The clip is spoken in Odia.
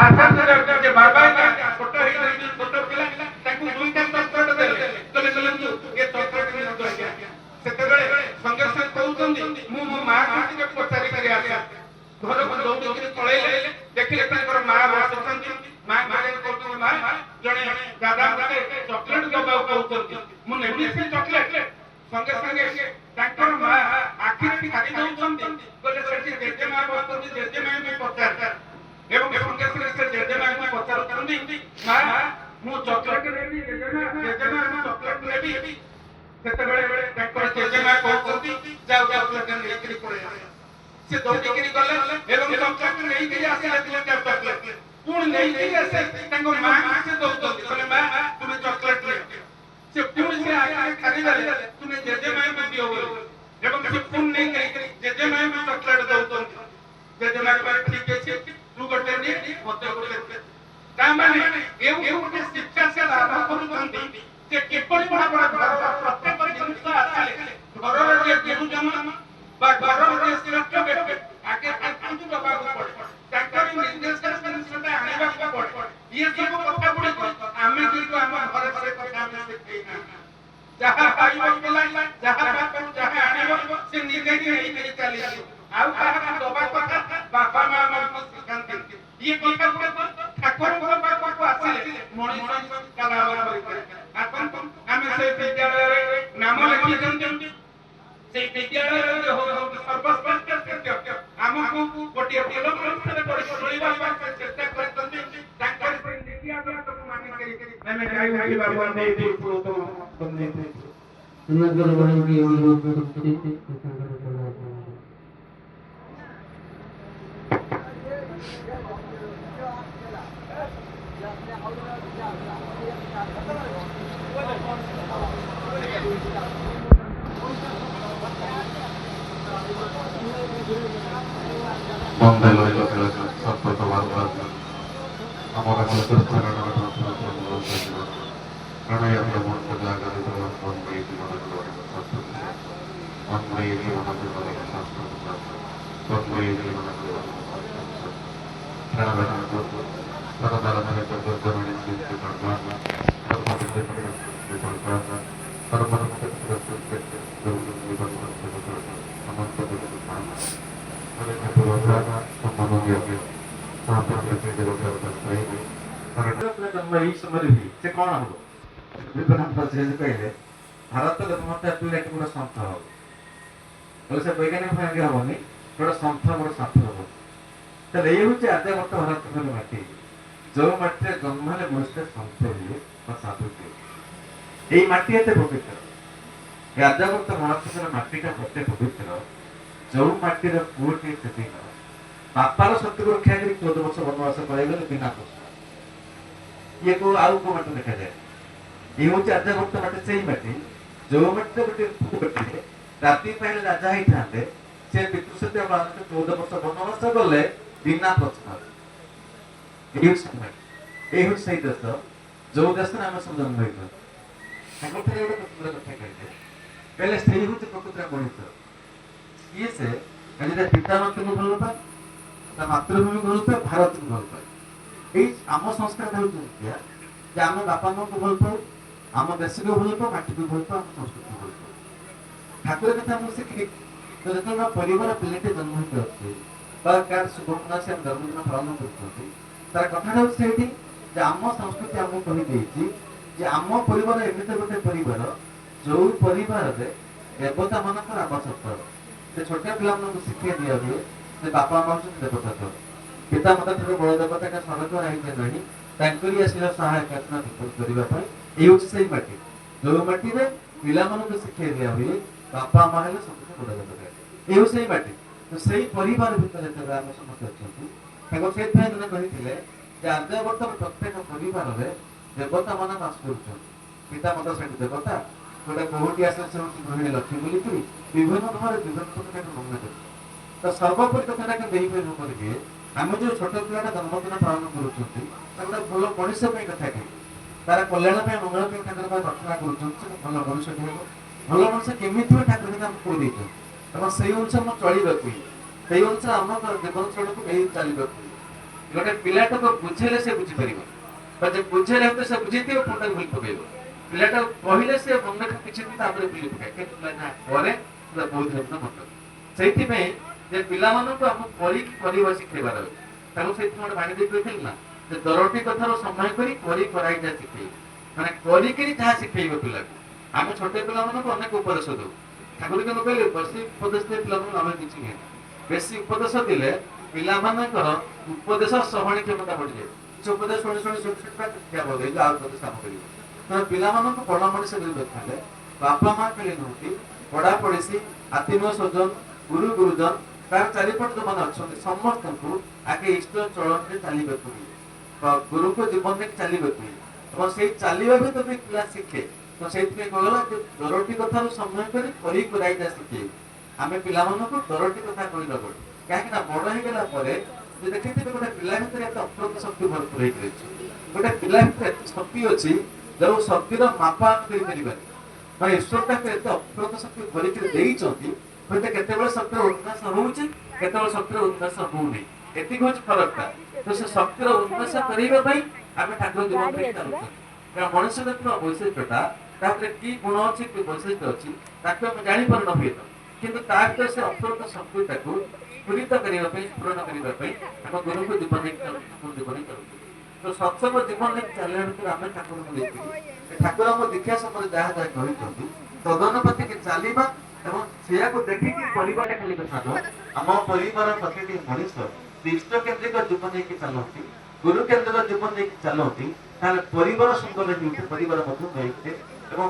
ଆଚାର୍ଯ୍ୟ ଯେ ବାବା ଛୋଟ ହେଇଛନ୍ତି ଛୋଟ ପିଲା ତାଙ୍କୁ ଦୁଇଟା ଚକ୍ଲେଟ ଦେଲେ କହିଲେ ଚାଲନ୍ତୁ ଏ ଚକ୍ଲେଟ ନିଅନ୍ତୁ ଆଜ୍ଞା। ସେତେବେଳେ ସଙ୍ଗେ ସଙ୍ଗେ କହୁଛନ୍ତି ମୁଁ ମୋ ମାଆକୁ ଟିକେ ପଚାରିକରି ଆସେ। ଘରକୁ ଦୌଡ଼ିକିରି ପଳେଇଲେ ଦେଖିଲେ ତାଙ୍କର ମା ବସିଛନ୍ତି। ମା କହୁଛନ୍ତି ମା ଜଣେ ଦାଦା ମତେ ଚକ୍ଲେଟ ଦେବାକୁ କହୁଛନ୍ତି ମୁଁ ନେବି ସେ ଚକ୍ଲେଟ। ସଙ୍ଗେ ସଙ୍ଗେ ତାଙ୍କର ମା ଆଖିରେ ଛାଡ଼ି ଦଉଛନ୍ତି କହିଲେ ସେଠି ଜେଜେମା ବସୁଛନ୍ତି ଜେଜେମାଙ୍କୁ ପଚାର। ଏବଂ ସଙ୍ଗେ ସଙ୍ଗେ ସେ ଜେଜେମାଙ୍କୁ ପଚାରୁଛନ୍ତି ମା ମୁଁ ଚକ୍ଲେଟ ନେବି ଜେଜେମା ମୁଁ ଚକ୍ଲେଟ ନେବି। ସେତେବେଳେ ତାଙ୍କର ଜେଜେମା କହୁଛନ୍ତି ଯାଉ ଚକ୍ଲେଟ ନେଇକିରି ପଳେଇ ଆସ। ସେ ଦୌଡ଼ିକିରି ଗଲେ ଏବଂ ଚକ୍ଲେଟ ନେଇକିରି ଆସିଲେ ଦୁଇଟା ଚକ୍ଲେଟ। ପୁଣି ନେଇକିରି ଆସେ ତାଙ୍କ ମାଆଙ୍କୁ ସେ ଦଉଛନ୍ତି କହିଲେ ମା ତୁମେ ଚକ୍ଲେଟ ନିଅ। ସେ ପୁଣି ସେ ଆଖିରେ ଛାଡ଼ିଦେଲେ ତୁମେ ଜେଜେମାଙ୍କୁ ଦିଅ ବୋଲି ଏବଂ ସେ ପୁଣି ନେଇକିରି ଜେଜେମାଙ୍କୁ ଚକ୍ଲେଟ ଦଉଛନ୍ତି। ଜେଜେମା କହିଲେ ଠିକ ଅଛି ତୁ ଗୋଟେ ନିଏ ମତେ ଗୋଟେ। ତାମାନେ ଏଉ ଗୋଟେ ଶିକ୍ଷା ସେ ଲାଭ କରୁଛନ୍ତି ଯେ କିପରି ଭାବରେ ଘରର ପ୍ରତ୍ୟେକ ଜିନିଷ ଆସିଲେ ଘରର ଯେ ଗୁରୁଜନ ବା ଘରର ଯେ ଶ୍ରେଷ୍ଠ ବ୍ୟକ୍ତି ଆଗେ ତାଙ୍କୁ ଦେବାକୁ ପଡେ। ତାଙ୍କରି ନିର୍ଦ୍ଦେଶରେ ଜିନିଷଟା ଆଣିବାକୁ ପଡେ। ଇଏ ସବୁ କଥା ଗୁଡ଼ିକ ଆମେ କିନ୍ତୁ ଆମ ଘରେ ସେ କଥା ଆମେ ଶିଖେଇନାହାନ୍ତି। ଯାହା ପାଇବ ପିଲା ଯାହା ପାଖରୁ ଯାହା ଆଣିବ ସେ ନିଜେ ନେଇକରି ଚାଲିଯିବ। ଆଉ କାହାକୁ ଦବା କଥା ବାପା ମା ମାନଙ୍କୁ ଶିଖାନ୍ତି। ଇଏ କଥା ଗୁଡ଼ିକ ଠାକୁରଙ୍କ ପାଖକୁ ଆସିଲେ ମଣିଷ କାଲାବ କରିପାରେ। ଆମେ ସେ ବିଦ୍ୟାଳୟରେ ନାମ ଲେଖିଛନ୍ତି। সেই বিদ্যালয়ের সর্বশ্রেষ্ঠ শিক্ষক ଆମକୁ ଗୋଟିଏ ଭଲ ମଣିଷରେ ଗଢ଼ିବା ପାଇଁ ଚେଷ୍ଟା କରିଛନ୍ତି। ତାଙ୍କର ସେ ନୀତି ଆଦର୍ଶକୁ ମାନିକରି ଆମେ ଗାଈ ଉଠିବା ବନ୍ଦ বন্দে লইল সত্যত ভারত আমার প্রণয় ভ্রমণ জাগরিত মন্ময়ী জীবন মন্ময়ী জীবন তন্ময়ী জীবন ଏଇ ସମୟରେ ବି ସେ କଣ ହବ କହିଲେ ଭାରତରେ ଗୋଟେ ସନ୍ଥ ହବ ବୋଲେ ସେ ବୈଜ୍ଞାନିକ ଭାବେ ହବନି ଗୋଟେ ସନ୍ଥ ଗୋଟେ ସାଥ ହବ। ତାହେଲେ ଏଇ ହଉଛି ଆର୍ଯ୍ୟବର୍ତ୍ତ ଭାରତର ମାଟି। ଯୋଉ ମାଟିରେ ଜନ୍ମ ହେଲେ ମଣିଷ ସନ୍ଥ ହୁଏ ବା ସାଧୁ ହୁଏ। ଏଇ ମାଟି ଏତେ ପବିତ୍ର। ଏ ଆର୍ଯ୍ୟବର୍ତ୍ତ ଭାରତର ମାଟିଟା ଏତେ ପବିତ୍ର। ଯୋଉ ମାଟିର ପୁଅଟିଏ ସେଦିନ ବାପାର ଶତ୍ରୁ ରକ୍ଷା କରି 14 ବର୍ଷ ବନବାସ ପଳେଇଗଲେ ବିନା ପ୍ରଶ୍ନ। ଇଏ କୋଉ ଆଉ କୋଉ ମାଟି ଦେଖାଯାଏ? ଇଏ ହଉଛି ଆର୍ଯ୍ୟବର୍ତ୍ତ ମାଟି। ସେଇ ମାଟି ଯୋଉ ମାଟିରେ ଗୋଟେ ପୁଅଟିଏ ରାତି ପାଇଲେ ରାଜା ହେଇଥାନ୍ତେ ସେ ପିତୃସତ୍ୟ 14 ବର୍ଷ ବନବାସ ଗଲେ ବିନା ପ୍ରଶ୍ନ। ଏଇ ହଉଛି ମାଟି। ଏଇ ହଉଛି ସେଇ ଦେଶ ଯୋଉ ଦେଶରେ ଆମେ ସବୁ ଜନ୍ମ ହେଇଛୁ। ତାଙ୍କଠାରେ ଗୋଟେ ସୁନ୍ଦର କଥା କହିଲେ ସ୍ତ୍ରୀ ହଉଛି ପ୍ରକୃତିର ମଣିଷ। କିଏ ସେ ପିତା ମାତୃକୁ ଭଲ ପାଏ, ତା ମାତୃଭୂମି ଭଲ ପାଏ, ଭାରତକୁ ଭଲ ପାଏ। ଏଇ ଆମ ସଂସ୍କାର ହେଉଛି ଯେ ଆମେ ବାପା ମାଙ୍କୁ ଭଲ ପାଉ, ଆମ ଦେଶକୁ ଭଲ ପାଉ, ମାଟିକୁ ଭଲ ପାଉ, ଆମ ସଂସ୍କୃତିକୁ ଭଲ ପାଉ। ଠାକୁର କଥା ଆମକୁ ଶିଖି ଯେତେବେଳେ ପରିବାର ପିଲାଟି ଜନ୍ମ ହେଇକି ଅଛି ବା କାହାର ଶୁଭମନା ସେ ଜନ୍ମଦିନ ପାଳନ କରୁଛନ୍ତି ତାର କଥାଟା ହେଉଛି ସେଇଠି ଯେ ଆମ ସଂସ୍କୃତି ଆମକୁ କହିଦେଇଛି ଯେ ଆମ ପରିବାର ଏମିତି ଗୋଟେ ପରିବାର ଯୋଉ ପରିବାରରେ ଦେବତା ମାନଙ୍କର ଆବଶ୍ୟକତା। ସେ ଛୋଟ ପିଲାମାନଙ୍କୁ ଶିକ୍ଷା ଦିଆ ହୁଏ ଯେ ବାପା ମା ହଉଛନ୍ତି ଦେବତା। ପିତା ମାତା ଠାରୁ ବଡ଼ ଦେବତା ସ୍ୱର୍ଗ ହେଇଛେ ନାହିଁ ତାଙ୍କରି ଆସିଲା ସହାୟକ କରିବା ପାଇଁ। ଏଇ ହଉଛି ସେଇ ମାଟି ଯୋଉ ମାଟିରେ ପିଲାମାନଙ୍କୁ ଶିକ୍ଷା ଦିଆ ହୁଏ ବାପା ମା ହେଲେ ସବୁଠୁ ବଡ଼ ଦେବତା। ଏଇ ହଉଛି ସେଇ ମାଟି। ସେଇ ପରିବାର ଭିତରେ ଯେତେବେଳେ ଆମେ ସମସ୍ତେ ଅଛନ୍ତି ତାଙ୍କ ସେଇଥିପାଇଁ ଜଣେ କହିଥିଲେ ଯେ ଆର୍ଯ୍ୟବର୍ତ୍ତର ପ୍ରତ୍ୟେକ ପରିବାରରେ ଦେବତା ମାନେ ବାସ କରୁଛନ୍ତି। ପିତା ମାତା ସେଠି ଦେବତା, ଗୋଟେ ବୋହୂଟି ଆସିଲେ ସେ ହଉଛି ଗୃହିଣୀ ଲକ୍ଷ୍ମୀ ବୋଲିକିରି ବିଭିନ୍ନ ଭାବରେ ବିଭିନ୍ନ ପ୍ରକାର ବର୍ଣ୍ଣନା କରୁଛନ୍ତି। ତ ସର୍ବୋପରି କଥାଟାকে ଦେଇପାରିବ କରିକି ଆମେ ଯୋଉ ଛୋଟ ପିଲାଟା ଜନ୍ମଦିନ ପାଳନ କରୁଛନ୍ତି ତାକୁ ଗୋଟେ ଭଲ ମଣିଷ ପାଇଁ କଥା କହି ତାର କଲ୍ୟାଣ ପାଇଁ ମଙ୍ଗଳ ପାଇଁ ତାଙ୍କର ପ୍ରାର୍ଥନା କରୁଛନ୍ତି ଭଲ ମଣିଷଟି ହେବ। ଭଲ ମଣିଷ କେମିତି ହୁଏ ଠାକୁର କିନ୍ତୁ ଆମକୁ କହିଦେଇଛନ୍ତି ଏବଂ ସେଇ ଅନୁସାରେ ଆମ ଚଳିବାକୁ ସେଇ ଅନୁସାରେ ଆମ ଜୀବନ ଶୈଳୀକୁ ନେଇ ଚାଲିବାକୁ। ଗୋଟେ ପିଲାଟାକୁ ବୁଝେଇଲେ ସେ ବୁଝିପାରିବ ବା ଯେ ବୁଝେଇଲେ ହୁଏତ ସେ ବୁଝେଇଥିବ ପୁଣି ତାକୁ ଭୁଲି ପକେଇବ ପିଲାଟା କହିଲେ ସେ ମନେ କିଛି ଦିନ ତାପରେ ଭୁଲି ପକାଏ କିନ୍ତୁ ପିଲା ନା ପରେ ପୁରା ବହୁତ ଯତ୍ନ ମନେ ସେଇଥିପାଇଁ ଯେ ପିଲାମାନଙ୍କୁ ଆମ କରିକି କରିବା ଶିଖେଇବାର ଅଛି ତାକୁ ସେଇଥିପାଇଁ ଗୋଟେ ବାଣୀ ଦେଇ କହିଥିଲି ନା ଯେ ଦରଟି କଥାରୁ ସମୟ କରି କରାଇ ଯାହା ଶିଖେଇବ ମାନେ କରିକିରି ଯାହା ଶିଖେଇବ ପିଲାକୁ ଆମେ ଛୋଟ ପିଲାମାନଙ୍କୁ ଅନେକ ଉପଦେଶ ଦଉ ଠାକୁର କିନ୍ତୁ କହିଲେ ବେଶୀ ଉପଦେଶ ଦେଇ ପିଲାମାନଙ୍କୁ ଆମେ କିଛି ନାହିଁ ବେଶୀ ଉପଦେଶ ଦେଲେ ପିଲାମାନଙ୍କର ଉପଦେଶ ସହଣୀ କ୍ଷମତା ବଢିଯାଏ କିଛି ଉପଦେଶ ଶୁଣି ଶୁଣି ଶୁଣି ଶୁଣି ଶିକ୍ଷା ବଦଳେଇକି ଆଉ ଉପଦେଶ କାମ କରିବ ତେଣୁ ପିଲାମାନଙ୍କୁ ବଡ ମଣିଷ କରି ଦେଖାଲେ ବାପା ମା ଖାଲି ନୁହନ୍ତି ପଢା ପଡିଶୀ ଆତ୍ମୀୟ ସ୍ୱଜନ ଗୁରୁ ଗୁରୁଜନ ତାର ଚାରିପଟ ଯୋଉମାନେ ଅଛନ୍ତି ସମସ୍ତଙ୍କୁ ଆଗେ ଇଷ୍ଟ ଚଳନରେ ଚାଲିବାକୁ ହୁଏ ଗୁରୁଙ୍କ ଜୀବନରେ ଚାଲିବାକୁ ହୁଏ ଏବଂ ସେଇ ଚାଲିବା ଭିତରେ ବି ପିଲା ଶିଖେ ତ ସେଇଥିପାଇଁ କହିଗଲା ଯେ ଦରଟି କଥାରୁ ସମୟ କରି କରାଇଟା ଶିଖେଇବୁ ଆମେ ପିଲାମାନଙ୍କୁ ଦରଟି କଥା କହିବାକୁ କାହିଁକି ନା ବଡ ହେଇଗଲା ପରେ ଯେ ଦେଖିଥିବେ ଗୋଟେ ପିଲା ଭିତରେ ଏତେ ଅପ୍ରତ ଶକ୍ତି ଭରପୁର ହେଇକି ରହିଛି ଗୋଟେ ପିଲା ଭିତରେ ଏତେ ଶକ୍ତି ଅଛି ଯୋଉ ଶକ୍ତିର ମାପ ଆମେ କରିପାରିବାନି ମାନେ ଈଶ୍ୱର ତାକୁ ଏତେ ଅପ୍ରତ ଶକ୍ତି ଭରିକି ଦେଇଛନ୍ତି ହୁଏତ କେତେବେଳେ ଶକ୍ତିର ଉନ୍ମେଷ ହଉଛି କେତେବେଳେ ଶକ୍ତିର ଉନ୍ମେଷ ହଉନି ଏତିକି ହଉଛି ଫରକଟା ତ ସେ ଶକ୍ତିର ଉନ୍ମେଷ କରିବା ପାଇଁ ଆମେ ଠାକୁର ଜୀବନରେ ଚାଲୁଛନ୍ତି କାରଣ ମଣିଷ ଜାତିର ବୈଶିଷ୍ଟ୍ୟଟା ତା ଭିତରେ କି ଗୁଣ ଅଛି କି ବୈଶିଷ୍ଟ୍ୟ ଅଛି ତାକୁ ଆମେ ଜାଣିପାରୁନ ହୁଏତ କିନ୍ତୁ ତା ଭିତରେ ସେ ଅପ୍ରତ ଶକ୍ତିଟାକୁ ସ୍ଫୁରିତ କରିବା ପାଇଁ ସ୍ଫୁରଣ କରିବା ପାଇଁ ଆମ ଗୁରୁଙ୍କ ଜୀବନରେ ଜୀବନରେ ଚାଲୁଛୁ ତ ସତ୍ସଙ୍ଗ ଜୀବନରେ ଚାଲିବା ଭିତରେ ଆମେ ଠାକୁରଙ୍କୁ ଦେଇଥିଲୁ ଠାକୁରଙ୍କ ଦୀକ୍ଷା ସମୟରେ ଯାହା ଯାହା କହିଛନ୍ତି ତଦନୁପାତିକି ଚାଲିବା ଏବଂ ସେଇଆକୁ ଦେଖିକି ପରିବାରଟା ଖାଲି କଥା ନୁହଁ ଆମ ପରିବାର ପ୍ରତିଟି ମଣିଷ ଇଷ୍ଟ କେନ୍ଦ୍ରିକ ଜୀବନ ନେଇକି ଚାଲନ୍ତି ଗୁରୁ କେନ୍ଦ୍ରିକ ଜୀବନ ନେଇକି ଚାଲନ୍ତି ତାହେଲେ ପରିବାର ସୁନ୍ଦର ହେଉଛେ ପରିବାର ମଧ୍ୟ ରହିଛେ ଏବଂ